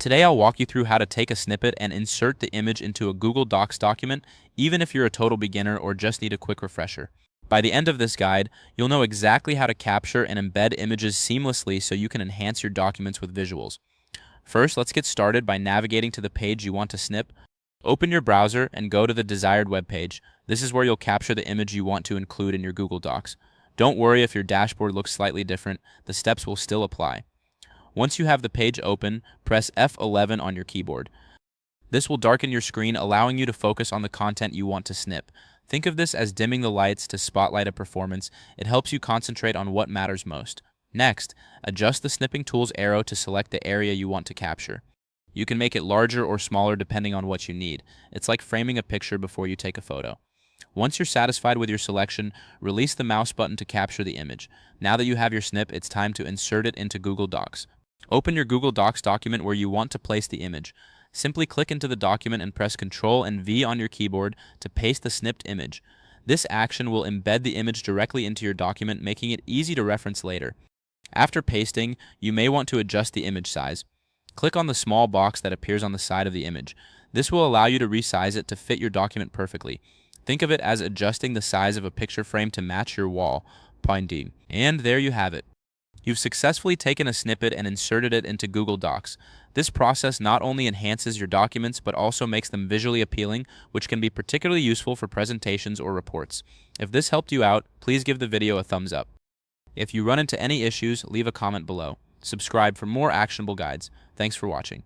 Today I'll walk you through how to take a snippet and insert the image into a Google Docs document, even if you're a total beginner or just need a quick refresher. By the end of this guide, you'll know exactly how to capture and embed images seamlessly so you can enhance your documents with visuals. First, let's get started by navigating to the page you want to snip. Open your browser and go to the desired web page. This is where you'll capture the image you want to include in your Google Docs. Don't worry if your dashboard looks slightly different, the steps will still apply. Once you have the page open, press F11 on your keyboard. This will darken your screen, allowing you to focus on the content you want to snip. Think of this as dimming the lights to spotlight a performance. It helps you concentrate on what matters most. Next, adjust the snipping tool's arrow to select the area you want to capture. You can make it larger or smaller depending on what you need. It's like framing a picture before you take a photo. Once you're satisfied with your selection, release the mouse button to capture the image. Now that you have your snip, it's time to insert it into Google Docs. Open your Google Docs document where you want to place the image. Simply click into the document and press Ctrl and V on your keyboard to paste the snipped image. This action will embed the image directly into your document, making it easy to reference later. After pasting, you may want to adjust the image size. Click on the small box that appears on the side of the image. This will allow you to resize it to fit your document perfectly. Think of it as adjusting the size of a picture frame to match your wall. Pointing. And there you have it. You've successfully taken a snippet and inserted it into Google Docs. This process not only enhances your documents, but also makes them visually appealing, which can be particularly useful for presentations or reports. If this helped you out, please give the video a thumbs up. If you run into any issues, leave a comment below. Subscribe for more actionable guides. Thanks for watching.